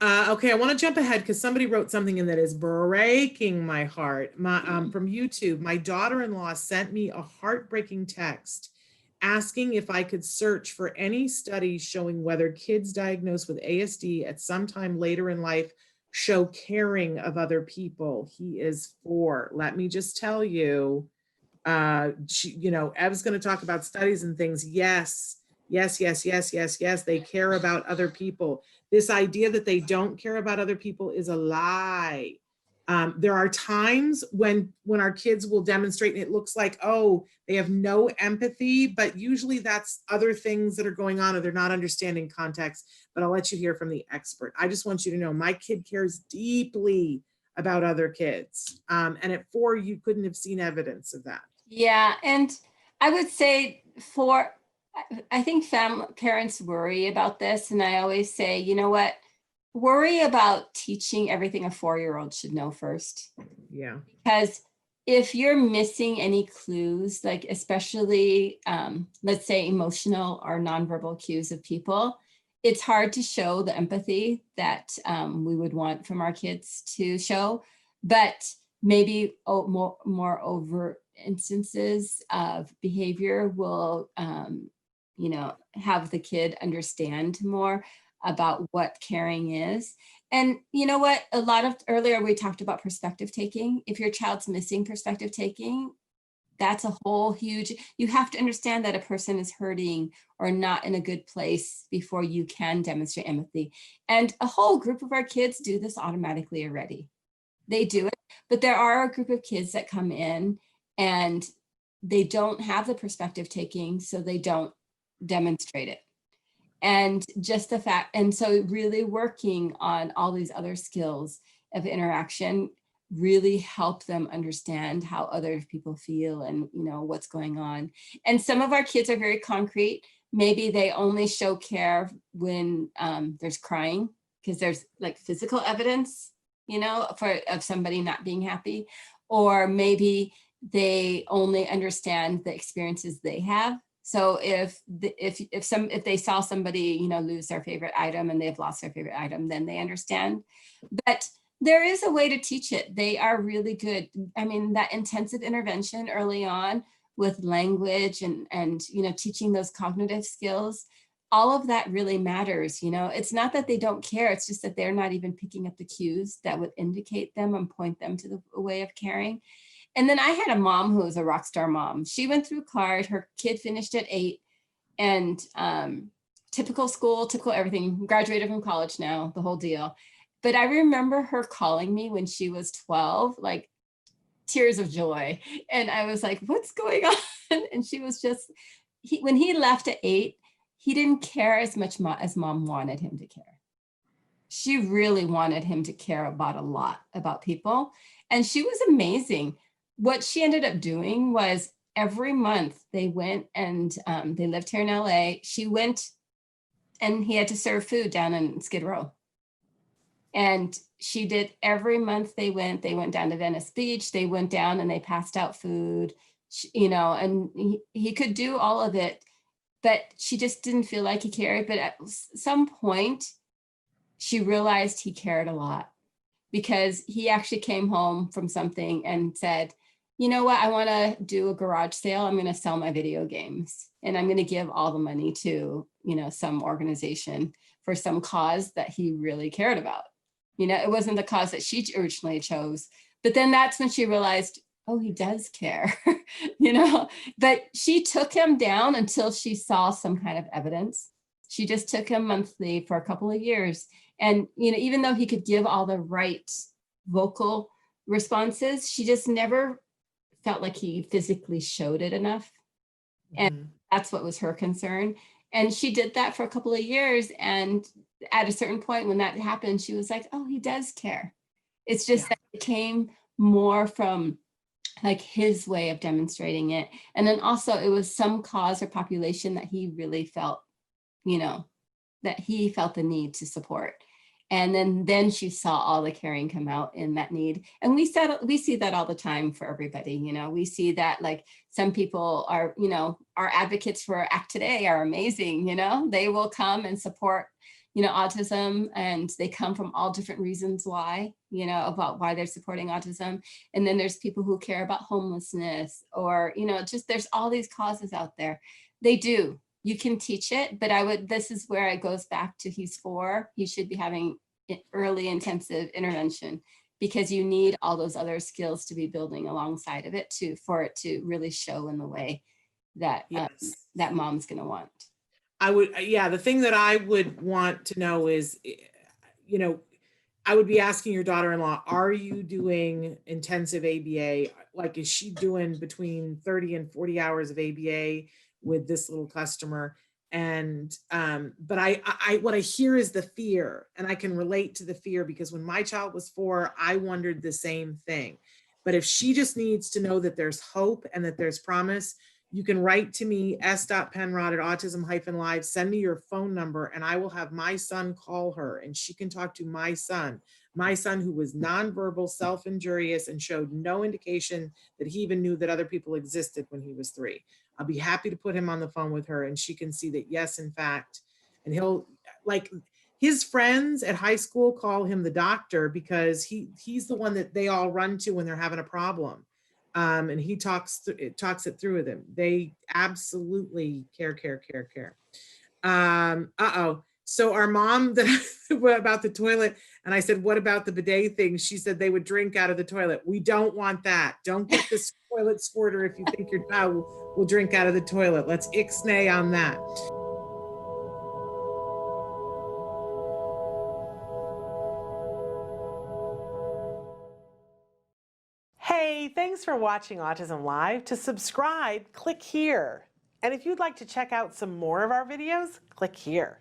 Okay, I want to jump ahead because somebody wrote something in that is breaking my heart. From YouTube, my daughter-in-law sent me a heartbreaking text asking if I could search for any studies showing whether kids diagnosed with ASD at some time later in life show caring of other people. He is 4. Let me just tell you, Ev's going to talk about studies and things. Yes, yes, yes, yes, yes, yes. They care about other people. This idea that they don't care about other people is a lie. There are times when our kids will demonstrate and it looks like, oh, they have no empathy, but usually that's other things that are going on or they're not understanding context. But I'll let you hear from the expert. I just want you to know my kid cares deeply about other kids. And at 4, you couldn't have seen evidence of that. Yeah, and I would say I think parents worry about this, and I always say, you know what, worry about teaching everything a 4-year-old should know first. Yeah. Because if you're missing any clues, like especially, let's say emotional or nonverbal cues of people, it's hard to show the empathy that we would want from our kids to show, but maybe more overt instances of behavior will, have the kid understand more about what caring is. And you know what, earlier we talked about perspective taking. If your child's missing perspective taking, that's a whole huge, you have to understand that a person is hurting or not in a good place before you can demonstrate empathy. And a whole group of our kids do this automatically already. They do it, but there are a group of kids that come in and they don't have the perspective taking, so they don't demonstrate it. And just the fact, and so really working on all these other skills of interaction really help them understand how other people feel and what's going on. And some of our kids are very concrete. Maybe they only show care when there's crying, because there's like physical evidence, of somebody not being happy. Or maybe they only understand the experiences they have. So if they saw somebody, lose their favorite item and they've lost their favorite item, then they understand. But there is a way to teach it. They are really good. I mean, that intensive intervention early on with language and teaching those cognitive skills, all of that really matters. It's not that they don't care. It's just that they're not even picking up the cues that would indicate them and point them to the way of caring. And then I had a mom who was a rock star mom. She went through CARD. Her kid finished at 8, and typical school, typical everything, graduated from college now, the whole deal. But I remember her calling me when she was 12, like tears of joy. And I was like, what's going on? And she was just, when he left at 8, he didn't care as much as mom wanted him to care. She really wanted him to care about a lot about people. And she was amazing. What she ended up doing was every month they went and they lived here in LA. She went and he had to serve food down in Skid Row. And she did every month they went down to Venice Beach. They went down and they passed out food, and he could do all of it, but she just didn't feel like he cared. But at some point she realized he cared a lot, because he actually came home from something and said, you know what, I want to do a garage sale. I'm going to sell my video games and I'm going to give all the money to, some organization for some cause that he really cared about. It wasn't the cause that she originally chose, but then that's when she realized, oh, he does care, but she took him down until she saw some kind of evidence. She just took him monthly for a couple of years. And, even though he could give all the right vocal responses, she just never felt like he physically showed it enough. And that's what was her concern. And she did that for a couple of years. And at a certain point when that happened, she was like, oh, he does care. It's just that it came more from like his way of demonstrating it. And then also it was some cause or population that he really felt, that he felt the need to support. And then she saw all the caring come out in that need. And we see that all the time for everybody. We see that, like, some people are, our advocates for ACT Today are amazing. They will come and support, autism, and they come from all different reasons why, about why they're supporting autism. And then there's people who care about homelessness, or, just there's all these causes out there. They do. You can teach it, but this is where it goes back to he's 4. He should be having early intensive intervention, because you need all those other skills to be building alongside of it for it to really show in the way that Yes. that mom's going to want. The thing that I would want to know is, I would be asking your daughter-in-law, are you doing intensive ABA? Like, is she doing between 30 and 40 hours of ABA with this little customer? And, but what I hear is the fear, and I can relate to the fear, because when my child was 4, I wondered the same thing. But if she just needs to know that there's hope and that there's promise, you can write to me, s.penrod@autism-live, send me your phone number, and I will have my son call her, and she can talk to my son who was nonverbal, self-injurious, and showed no indication that he even knew that other people existed when he was 3. I'll be happy to put him on the phone with her, and she can see that, yes, in fact, and he'll, like, his friends at high school call him the doctor, because he's the one that they all run to when they're having a problem. And he talks it through with them. They absolutely care. So our mom about the toilet, and I said, what about the bidet thing? She said they would drink out of the toilet. We don't want that. Don't get this toilet squirter if you think your child will drink out of the toilet. Let's ixnay on that. Hey, thanks for watching Autism Live. To subscribe, click here. And if you'd like to check out some more of our videos, click here.